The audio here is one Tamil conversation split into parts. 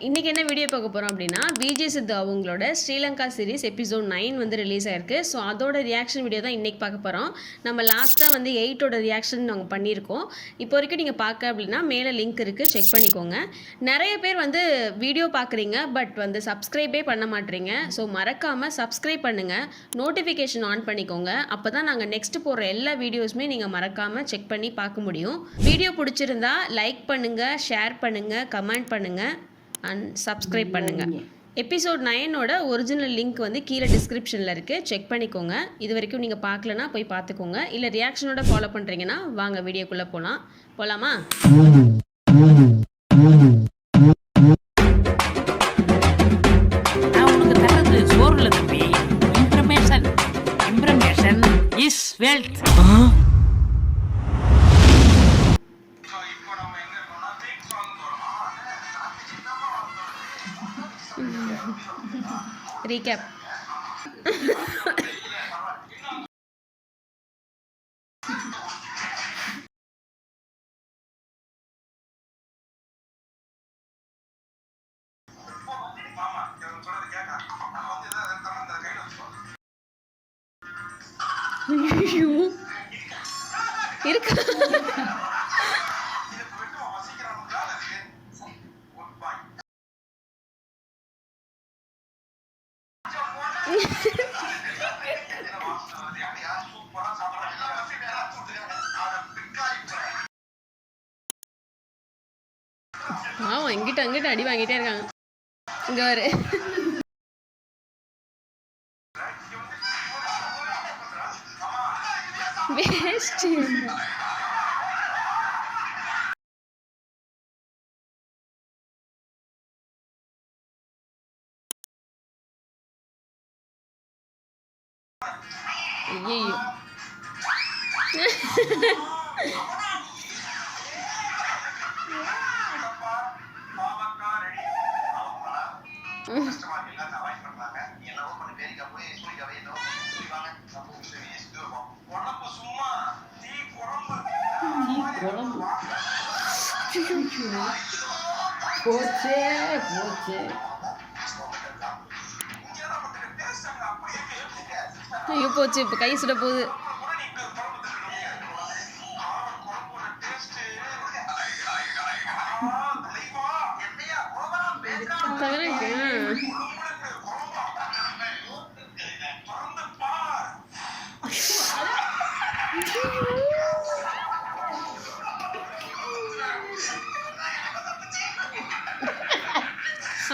இன்றைக்கி என்ன வீடியோ பார்க்க போகிறோம் அப்படின்னா விஜய் சித்து அவங்களோட ஸ்ரீலங்கா சீரிஸ் எபிசோட் 9 வந்து ரிலீஸ் ஆயிருக்கு. ஸோ அதோட ரியாக்ஷன் வீடியோ தான் இன்றைக்கி பார்க்க போகிறோம். நம்ம லாஸ்ட்டாக வந்து 8ஓட ரியாக்ஷன் நாங்கள் பண்ணியிருக்கோம். இப்போ வரைக்கும் நீங்கள் பார்க்க அப்படின்னா மேலே லிங்க் இருக்குது, செக் பண்ணிக்கோங்க. நிறைய பேர் வந்து வீடியோ பார்க்குறீங்க, பட் வந்து சப்ஸ்கிரைபே பண்ண மாட்டேறீங்க. ஸோ மறக்காமல் சப்ஸ்கிரைப் பண்ணுங்கள், நோட்டிஃபிகேஷன் ஆன் பண்ணிக்கோங்க. அப்போ தான் நாங்கள் நெக்ஸ்ட் போடுற எல்லா வீடியோஸுமே நீங்கள் மறக்காமல் செக் பண்ணி பார்க்க முடியும். வீடியோ பிடிச்சிருந்தா லைக் பண்ணுங்கள், ஷேர் பண்ணுங்கள், கமெண்ட் பண்ணுங்கள் அண்ட் சப்ஸ்கிரைப் பண்ணுங்கள். எபிசோட் 9ஓட ஒரிஜினல் லிங்க் வந்து கீழே டிஸ்கிரிப்ஷனில் இருக்குது, செக் பண்ணிக்கோங்க. இது வரைக்கும் நீங்கள் பார்க்கலன்னா போய் பார்த்துக்கோங்க. இல்லை ரியாக்ஷனோட ஃபாலோ பண்ணுறீங்கன்னா வாங்க வீடியோக்குள்ளே போகலாமா? நான் உனக்கு தரது சோறுல தம்பி. Information is wealth. ரீகேப். இருக்கா? ஆமாம், இங்கிட்ட அங்கிட்ட அடி வாங்கிட்டே இருக்காங்க. இங்கே வரு வேஸ்ட். ஐயோ போச்சே போச்சே. ஐயோ போச்சு, இப்போ கை சுட போகுது.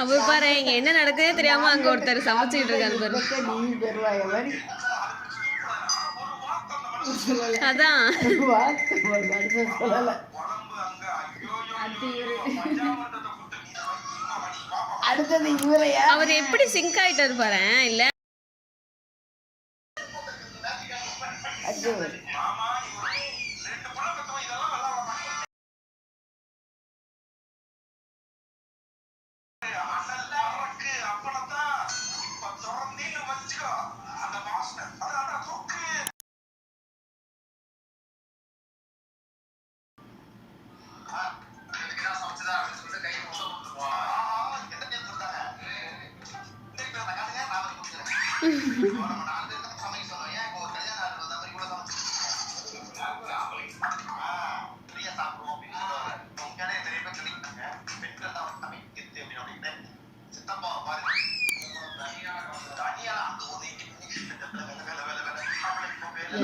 அவர் பாரு, இங்க என்ன நடக்குதே தெரியாம அங்க ஒருத்தர் சமைச்சுக்கிட்டு இருக்காரு பாரு. அதான் அவர் எப்படி சிங்க் ஆயிட்டாரு பாரு. இல்ல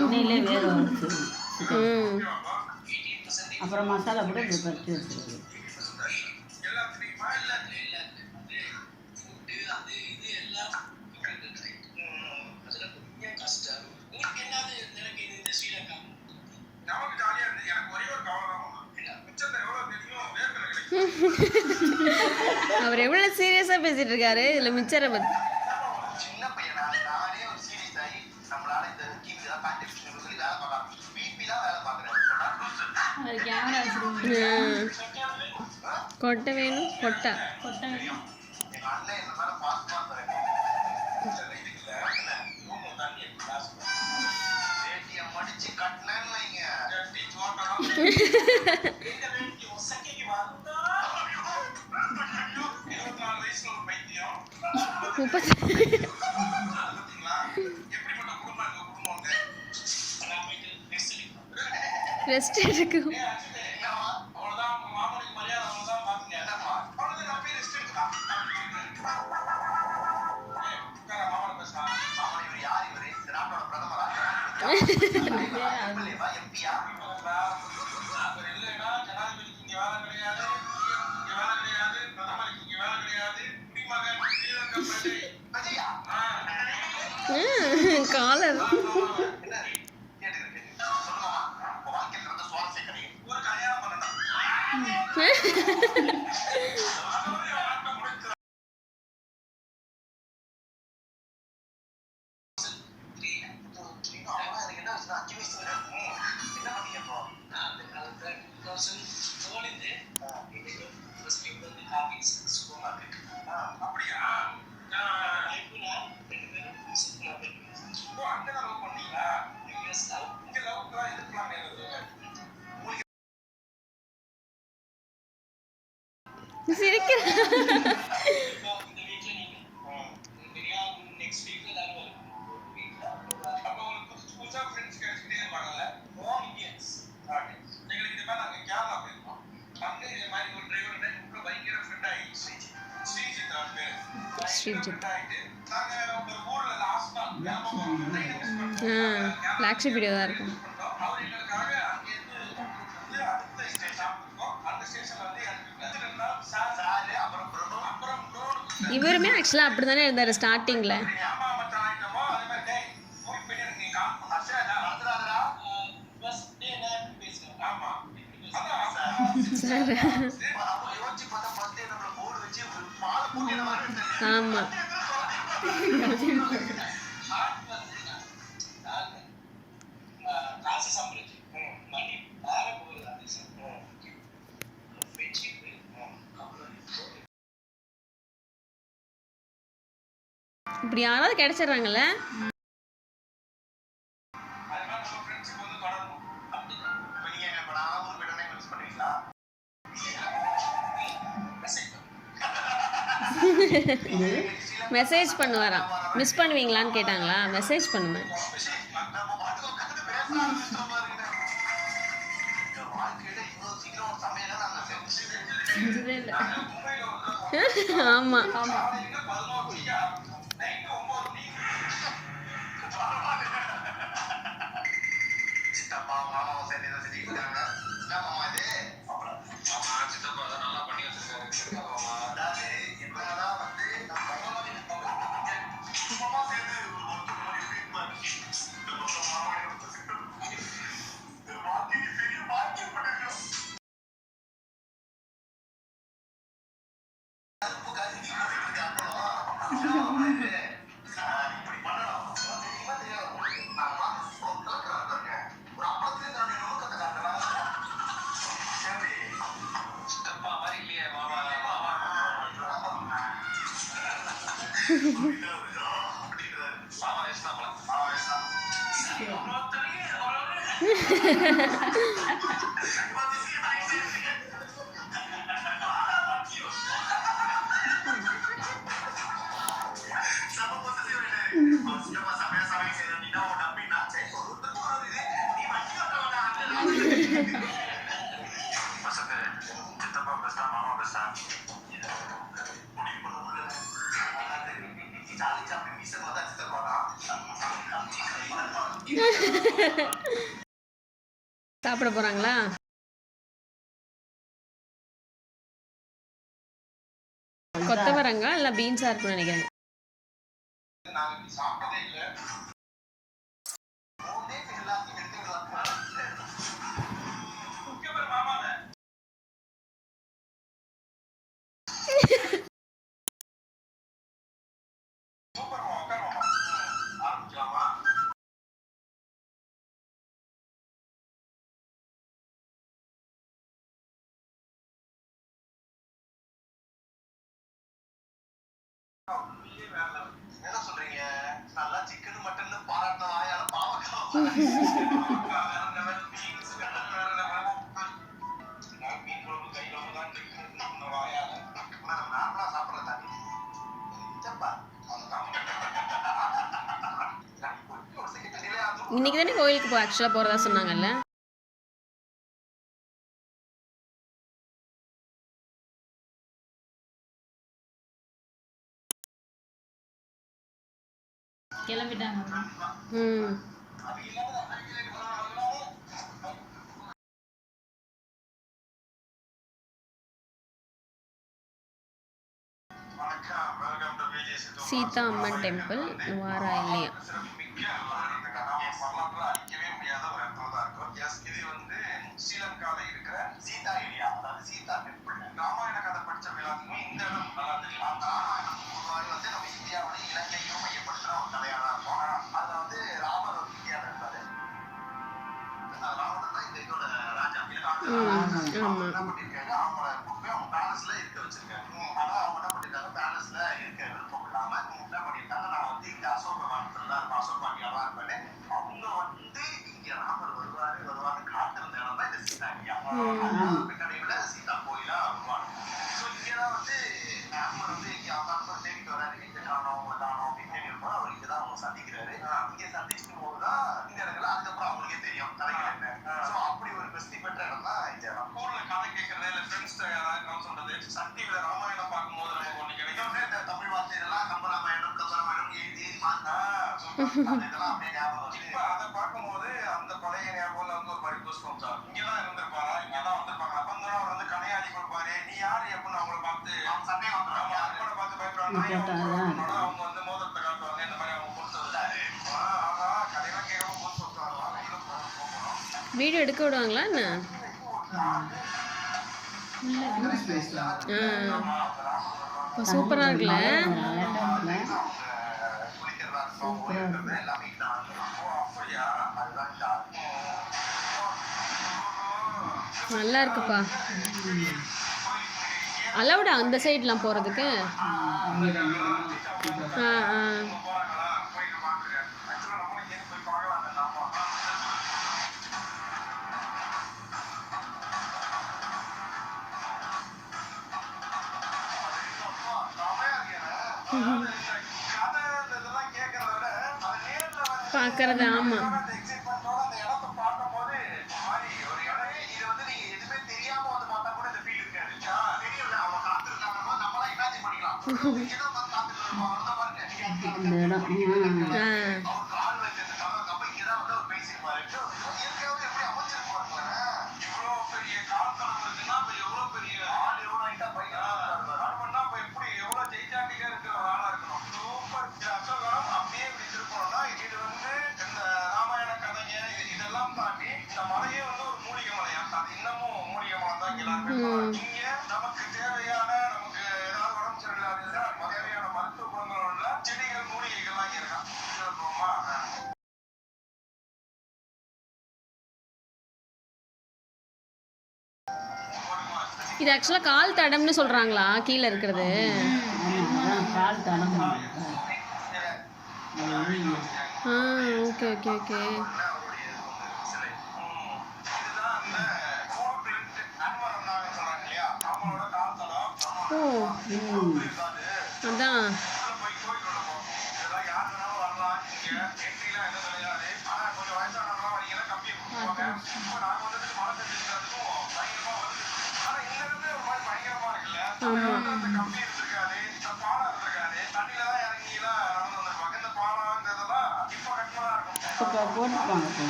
எண்ணெயிலே வேக வச்சு அப்புறம் மசாலா கூட இப்படி பறித்து வச்சுருக்கு. அவர் எவ்வளவு சீரியஸா பேசிட்டு இருக்காரு இதுல மிச்சரை பத்தி. கொட்டை வேணும், கொட்டை வேணும். 30 ரெஸ்ட் எடுக்கும். காலர் சிரிக்கிற. ஸ்ரீஜித் பிளாக் ஷிப் வீடியோ தான் இருக்கும். இவருமே ஆக்சுவலாக அப்படி தானே இருந்தார் ஸ்டார்டிங்கில். சார் ஆமாம் இப்படி யாராவது கிடைச்சிடுறாங்கல்ல. மெசேஜ் பண்ணுவாராம். மிஸ் பண்ணுவீங்களான்னு கேட்டாங்களா? மெசேஜ் பண்ணுவேன். ஆமாம் சாப்பிட போறாங்களா? கொத்தவரங்கா இல்ல பீன்ஸா இருக்கும்னு நினைக்கிறேன். என்ன சொல்றீங்க? நல்லா சிக்கன் மட்டன் பாராட்டின வாயால பாவக்கா மீன் குழம்பு கை குழம்பு தான் வாயால நார்மலா சாப்பிடற தாண்டி இன்னைக்கு தானே கோயிலுக்கு ஆக்சுவலாக போகிறதா சொன்னாங்கல்ல. கிளம்பிட்டாங்க. ம் சீதா அம்மன் டெம்பிள் வாரா இல்லையா? இது வந்து ஸ்ரீலங்கால இருக்கிற சீதா ஏரியா, அதாவது சீதா டெம்பிள். ராமாயண கதை படிச்ச எல்லாத்துக்குமே இந்த இடம் நல்லா தெரியும். பொதுவாக வந்து நம்ம இந்தியாவோட இலங்கையும் மையப்படுத்துற ஒரு கதையா தான் இருக்கும். அதுல வந்து ராமர் ஒரு இந்தியாவில் இருந்தாரு. ராவணன் தான் இந்த இதோட ராஜா. ஆமா. என்ன பண்ணிருக்காங்க, அவங்கள கூட்டு போய் அவங்க பேலஸ்ல இருக்க வச்சிருக்காங்க. ஆனா அவங்க என்ன பண்ணிருக்காங்க, பேலஸ்ல இருக்க விருப்பம் இல்லாம என்ன பண்ணிருக்காங்க, நான் வந்து இங்க அசோக வனத்துல தான் இருப்பேன், அசோக் பாண்டியாவா இருப்பேன். அவங்க வந்து இங்க ராமர் வருவாரு காத்திருந்த இடம் தான் இந்த சீதா ஏரியா. கடையில சீதா கோயிலா வருவாங்க. ஸோ இங்கதான் வந்து ராமர் வந்து இங்க அவங்க தேடிட்டு வராரு, எங்க காணோம் அப்படின்னு தேடி இருப்போம். அவர் இங்கதான் அவங்க சந்திக்கிறாரு. இங்க சந்திச்சுக்கும் போதுதான் இந்த இடத்துல அதுக்கப்புறம் அவங்களுக்கே தெரியும் கதைகள் என்ன. ஸோ அப்படி ஒரு பெஸ்டி பெற்ற இடம் தான் இந்த இடம். ஊர்ல கதை கேட்கறது இல்ல ஃப்ரெண்ட்ஸ் யாராவது சொல்றது, சக்தியில ராமாயணம் பார்க்கும்போது நமக்கு ஒண்ணு கிடைக்கும். இந்த தமிழ் வார்த்தை இதெல்லாம் கம்பராமாயணம் கம்பராமாயணம் எழுதி இதெல்லாம் அப்படியே ஞாபகம் வச்சு இப்ப அதை பார்க்கும்போது அந்த பழைய ஞாபகம் வந்து ஒரு மாதிரி புஷ்பம் சார் இங்கதான் இருந்திருப்பாரா, இங்கதான் வந்திருப்பாங்க. அப்ப அவர் வந்து கனையாடி கொடுப்பாரு, நீ யாரு எப்படின்னு அவங்கள பார்த்து சண்டையை வந்துடுவாங்க. அர்ப்பனை பார்த்து பயப்படுறாங்க. அவங்க வந்து மோதிரத்தை காட்டுவாங்க, இந்த மாதிரி அவங்க கொடுத்து வந்தாரு. ஆனா கதையெல்லாம் கேட்கவும் போது சொல்றாங்க. வீடியோ எடுக்க விடுவாங்களா என்ன? சூப்பராக இருக்குல்ல. நல்லா இருக்குப்பா. அலவுடா அந்த சைட்லாம் போகிறதுக்கு? ஆ ஆ பார்க்கறது. ஆமாம். நமக்கு தேவையான நமக்கு ஏதாவது உடம்பு சரியில்லாத தேவையான மருத்துவ குணங்கள் உள்ள செடிகள் மூலிகைகள்லாம் இருக்கான். இது ஆக்சுவலாக கால் தடம்னு சொல்கிறாங்களா கீழே இருக்கிறது? கால் தடம். ஆ ஓகே ஓகே ஓகே. ஓ அதான்.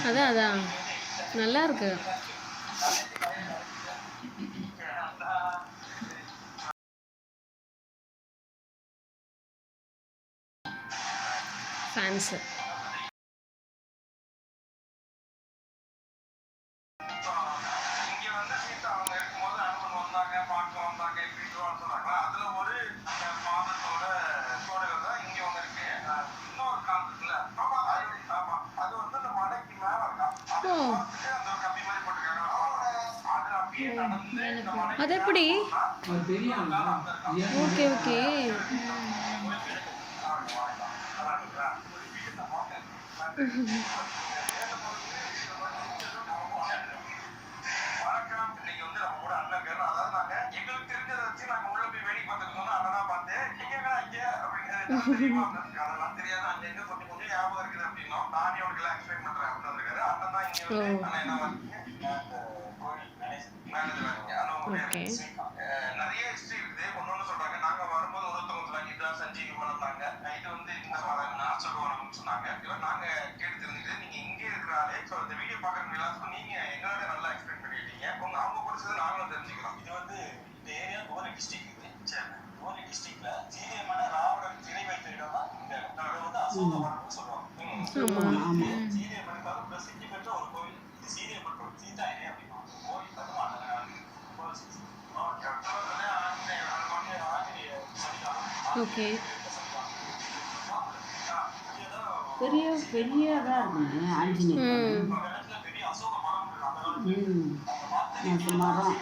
அதான் அதான் நல்லா இருக்கு. ஃபேன்ஸு அது எப்படி? Okay okay. அதெல்லாம் தெரியாது அங்க எங்க கொஞ்சம் கொஞ்சம் ஞாபகம் இருக்குது அப்படின்னா நானே அவனுக்கு எல்லாம் எக்ஸ்பிளைன் பண்றேன் அப்படின்னு வந்திருக்காரு. அண்ணன் தான் இங்க வந்து அண்ணன் என்ன ஓகே. நிறைய ஹிஸ்டரி இருக்குது. ஒன்னொன்னு சொல்றாங்க. நாங்க வரும்போது ஒருத்தவங்க சொன்னாங்க இதான் சஞ்சீவி மலம்னாங்க, இது வந்து இந்த மரம் அசோகவனம்னு சொன்னாங்க. இவர் நாங்க கேட்டு தெரிஞ்சுட்டு நீங்க இங்கே இருக்கிறாலே ஸோ இந்த வீடியோ பாக்குறவங்க எல்லாத்துக்கும் நீங்க எங்களோட நல்லா எக்ஸ்பிளைன் பண்ணிட்டீங்க. அவங்க படிச்சது நாங்களும் தெரிஞ்சுக்கிறோம். இது வந்து இந்த ஏரியா கோரி டிஸ்ட்ரிக்ட் இது. சரி, கோரி டிஸ்ட்ரிக்ட்ல சீரியமான ராவணன் சிறை வைத்த இடம் தான் இந்த இடம் வந்து அசோகவனம்னு சொல்லுவாங்க. சீரியமனுக்காக பிரசித்தி பெற்ற ஒரு கோவில். இது சீரியமன் சீதா இணை அப்படின்னா கோவில் பகவான் ஓகே. பெரிய பெரியதாக இருக்குங்க ஆஞ்சநேயர். மரம்.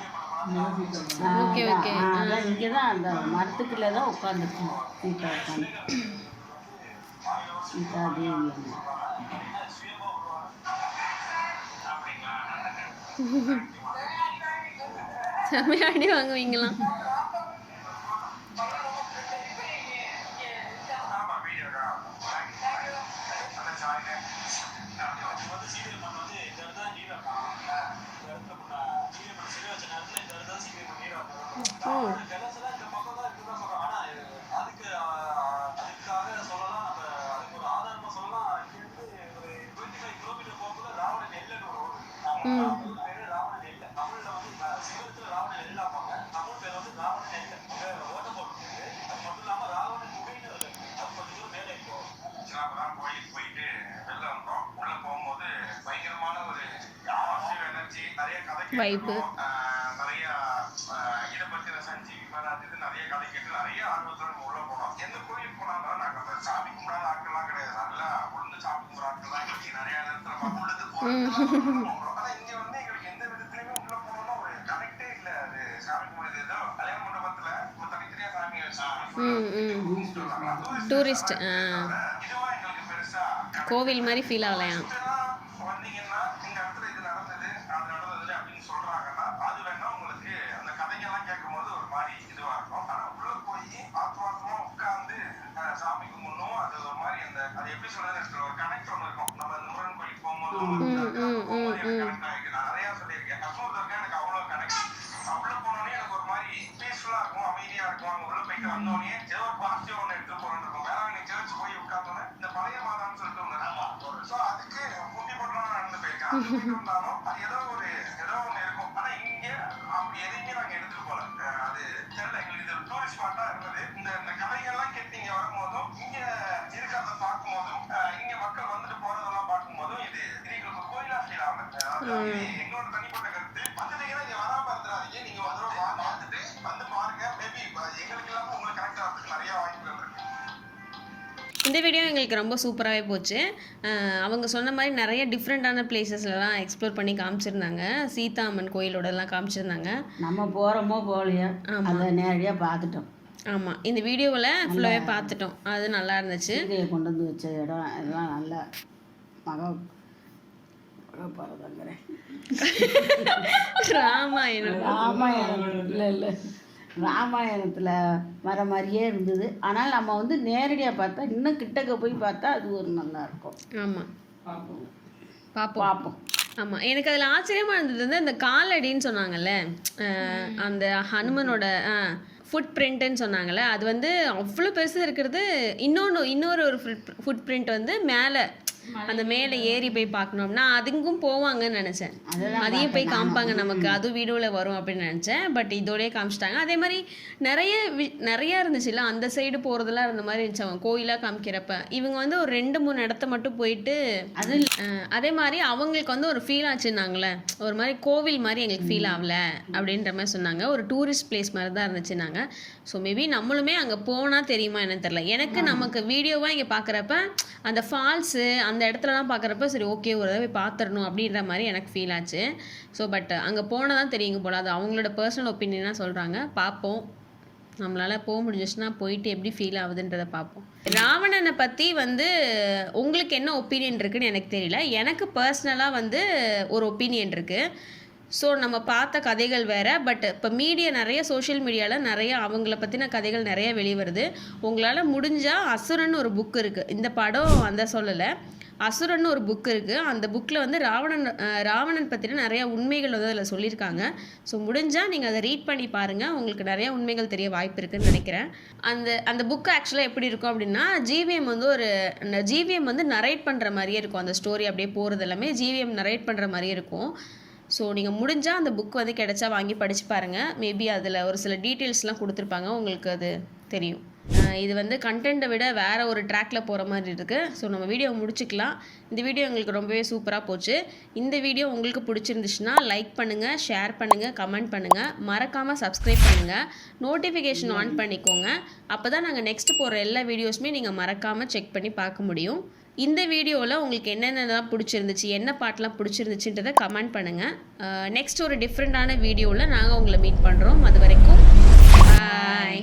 Okay okay. அதான் இங்கே தான் அந்த மரத்துக்குள்ளே தான் உட்காந்துருக்கோம். சீதா உட்காந்து சீதா தேவி செமையாடி வாங்குவீங்களாம். வைப்பு நிறைய இதை பத்தின சஞ்சீவி அது நிறைய கதை கேட்டு நிறைய ஆர்வத்தோட நம்ம உள்ள போனோம். எந்த கோயிலுக்கு போனாலும் நாங்க அந்த சாமி கும்பிடாத ஆட்கள்லாம் கிடையாது. நல்லா உளுந்து சாமி கும்பிட்ற ஆட்கள்லாம் இன்னைக்கு நிறைய இடத்துல உள்ளது போறோம். ஆனா இங்க வந்து எங்களுக்கு எந்த விதத்துலயுமே உள்ள போனோம்னா ஒரு கனெக்டே இல்ல. அது சாமி கும்பிடுறது ஏதோ கல்யாண மண்டபத்துல தனித்தனியா சாமி டூரிஸ்ட் இதுவா எங்களுக்கு பெருசா கோவில் மாதிரி ஃபீல் ஆகலையா? வந்தீங்கன்னா இந்த இடத்துல இது நடந்தது அது நடந்தது அப்படின்னு சொல்றாங்கன்னா அது வேணா உங்களுக்கு அந்த கதைகள்லாம் கேட்கும் போது ஒரு மாதிரி இதுவா இருக்கும். ஆனா உள்ள போய் ஆத்மாத்மா உட்கார்ந்து சாமி கும்பிடணும். அது ஒரு மாதிரி அந்த அது எப்படி சொல்றது ஒரு கனெக்ட் ஒன்று இருக்கும். நம்ம அந்த முருகன் கோயிலுக்கு போகும்போது கனெக்ட் ஆகிருக்கு. நான் நிறைய சொல்லியிருக்கேன். கஷ்மூர்க்கு எனக்கு அவ்வளோ கனெக்ட். உள்ள போனோடனே எனக்கு ஒரு மாதிரி பீஸ்ஃபுல்லா இருக்கும், அமைதியா இருக்கும். அங்க உள்ள போயிட்டு வந்தோடனே ஏதோ ஒரு பாசிட்டிவ் ஒன்று எடுத்து போறோம்னு இருக்கும். வேற நீங்க சர்ச் போய் உட்கார்ந்தோன்னே இந்த பழைய மாதான்னு சொல்லிட்டு ஒன்று ஸோ அதுக்கு முட்டி போட்டலாம் நடந்து போயிருக்கேன். அது இருந்தாலும் அது ஏதோ ஒன்று இருக்கும். ஆனா இங்க அப்படி எதையுமே நாங்க எடுத்துட்டு போல. அது தெரியல எங்களுக்கு இது டூரிஸ்ட் ஸ்பாட்டா இருந்தது. இந்த கதைகள்லாம் கேட்டு இங்க வரும்போதும் இங்க இருக்கிறத பார்க்கும் போதும் இங்க மக்கள் வந்துட்டு போறதெல்லாம் பார்க்கும் போதும் இது எங்களுக்கு கோயிலா ஃபீல் ஆகும். எங்களோட தனிப்பட்ட கருத்து. வந்துட்டீங்கன்னா இங்க வராம இருந்துடாதீங்க. நீங்க ஒரு தடவை பார்த்துட்டு வந்து பாருங்க. மேபி எங்களுக்கு இல்லாம உங்களுக்கு கனெக்ட் ஆகிறதுக்கு நிறைய வாய்ப்புகள் இருக்கு. இந்த வீடியோ எங்களுக்கு ரொம்ப சூப்பராகவே போச்சு. அவங்க சொன்ன மாதிரி நிறைய டிஃப்ரெண்ட்டான பிளேசஸ்லாம் எக்ஸ்ப்ளோர் பண்ணி காமிச்சிருந்தாங்க. சீதா அம்மன் கோயிலோடலாம் காமிச்சிருந்தாங்க. நம்ம போகிறோமோ போகலையா அதை நேரடியாக பார்த்துட்டோம். ஆமாம், இந்த வீடியோவில் ஃபுல்லாகவே பார்த்துட்டோம். அது நல்லா இருந்துச்சு. சீதையை கொண்டு வந்து வச்ச இடம் இதெல்லாம் நல்லா பரதங்கிறேன். ராமாயணம் இல்லை ராமாயணத்தில் வர மாதிரியே இருந்தது. ஆனால் நம்ம வந்து நேரடியாக பார்த்தா இன்னும் கிட்டக்க போய் பார்த்தா அது ஒரு நல்லா இருக்கும். ஆமாம், பார்ப்போம். ஆமாம், எனக்கு அதில் ஆச்சரியமாக இருந்தது வந்து அந்த காலடின்னு சொன்னாங்கல்ல, அந்த ஹனுமனோட ஃபுட் பிரிண்ட்டுன்னு சொன்னாங்கல்ல, அது வந்து அவ்வளோ பெருசு இருக்கிறது. இன்னொரு ஒரு ஃபுட் பிரிண்ட் வந்து மேலே அந்த மேலே ஏறி போய் பார்க்கணும்னா அதுங்கும் போவாங்கன்னு நினச்சேன். அதையும் போய் காமிப்பாங்க நமக்கு, அதுவும் வீடியோவில் வரும் அப்படின்னு நினச்சேன். பட் இதோடய காமிச்சிட்டாங்க. அதே மாதிரி நிறைய இருந்துச்சுல்ல, அந்த சைடு போகிறதுலாம் இருந்த மாதிரி இருந்துச்சு. அவங்க கோயிலாக காமிக்கிறப்ப இவங்க வந்து ஒரு 2-3 இடத்த மட்டும் போயிட்டு அதே மாதிரி அவங்களுக்கு வந்து ஒரு ஃபீல் ஆச்சுன்னாங்களே, ஒரு மாதிரி கோவில் மாதிரி எங்களுக்கு ஃபீல் ஆகல அப்படின்ற மாதிரி சொன்னாங்க. ஒரு டூரிஸ்ட் பிளேஸ் மாதிரி தான் இருந்துச்சுன்னாங்க. ஸோ மேபி நம்மளுமே அங்கே போனால் தெரியுமா என்னன்னு தெரில. எனக்கு நமக்கு வீடியோவாக இங்கே பார்க்குறப்ப அந்த ஃபால்ஸு அந்த இடத்துலலாம் பார்க்குறப்ப சரி ஓகே ஒரு தடவை பார்த்துடணும் அப்படின்ற மாதிரி எனக்கு ஃபீல் ஆச்சு. ஸோ பட் அங்கே போனால் தான் தெரியுங்க போல். அது அவங்களோட பர்சனல் ஒப்பீனியனாக சொல்கிறாங்க. பார்ப்போம், நம்மளால் போக முடிஞ்சிச்சுன்னா போயிட்டு எப்படி ஃபீல் ஆகுதுன்றதை பார்ப்போம். ராவணனை பற்றி வந்து உங்களுக்கு என்ன ஒப்பீனியன் இருக்குன்னு எனக்கு தெரியல. எனக்கு பர்சனலாக வந்து ஒரு ஒப்பீனியன் இருக்குது. ஸோ நம்ம பார்த்த கதைகள் வேறு. பட் இப்போ மீடியா நிறைய சோஷியல் மீடியாவில் நிறைய அவங்கள பற்றின கதைகள் நிறைய வெளிவருது. உங்களால் முடிஞ்சால் அசுரன் ஒரு புக் இருக்குது, இந்த படம் அந்த சொல்லலை, அசுரன் ஒரு புக் இருக்குது. அந்த புக்கில் வந்து ராவணன் பற்றின நிறையா உண்மைகள் வந்து அதில் சொல்லியிருக்காங்க. ஸோ முடிஞ்சால் நீங்கள் அதை ரீட் பண்ணி பாருங்கள், உங்களுக்கு நிறையா உண்மைகள் தெரிய வாய்ப்பு இருக்குதுன்னு நினைக்கிறேன். அந்த புக்கு ஆக்சுவலாக எப்படி இருக்கும் அப்படின்னா, ஜிவிஎம் வந்து நரேட் பண்ணுற மாதிரியே இருக்கும். அந்த ஸ்டோரி அப்படியே போகிறது எல்லாமே ஜிவிஎம் நரேட் பண்ணுற மாதிரியே இருக்கும். ஸோ நீங்கள் முடிஞ்சால் அந்த புக் வந்து கிடைச்சா வாங்கி படித்து பாருங்கள். மேபி அதில் ஒரு சில டீட்டெயில்ஸ்லாம் கொடுத்துருப்பாங்க, உங்களுக்கு அது தெரியும். இது வந்து கண்டென்ட்டை விட வேறு ஒரு ட்ராக்கில் போகிற மாதிரி இருக்குது. ஸோ நம்ம வீடியோ முடிச்சுக்கலாம். இந்த வீடியோ எங்களுக்கு ரொம்பவே சூப்பராக போச்சு. இந்த வீடியோ உங்களுக்கு பிடிச்சிருந்துச்சுன்னா லைக் பண்ணுங்கள், ஷேர் பண்ணுங்கள், கமெண்ட் பண்ணுங்கள், மறக்காமல் சப்ஸ்கிரைப் பண்ணுங்கள், நோட்டிஃபிகேஷன் ஆன் பண்ணிக்கோங்க. அப்போ தான் நாங்கள் நெக்ஸ்ட் போகிற எல்லா வீடியோஸுமே நீங்கள் மறக்காமல் செக் பண்ணி பார்க்க முடியும். இந்த வீடியோவில் உங்களுக்கு என்னென்னலாம் பிடிச்சிருந்துச்சு, என்ன பாட்டெலாம் பிடிச்சிருந்துச்சுன்றதை கமெண்ட் பண்ணுங்கள். நெக்ஸ்ட் ஒரு டிஃப்ரெண்ட்டான வீடியோவில் நாங்கள் உங்களை மீட் பண்ணுறோம். அது வரைக்கும் பாய்.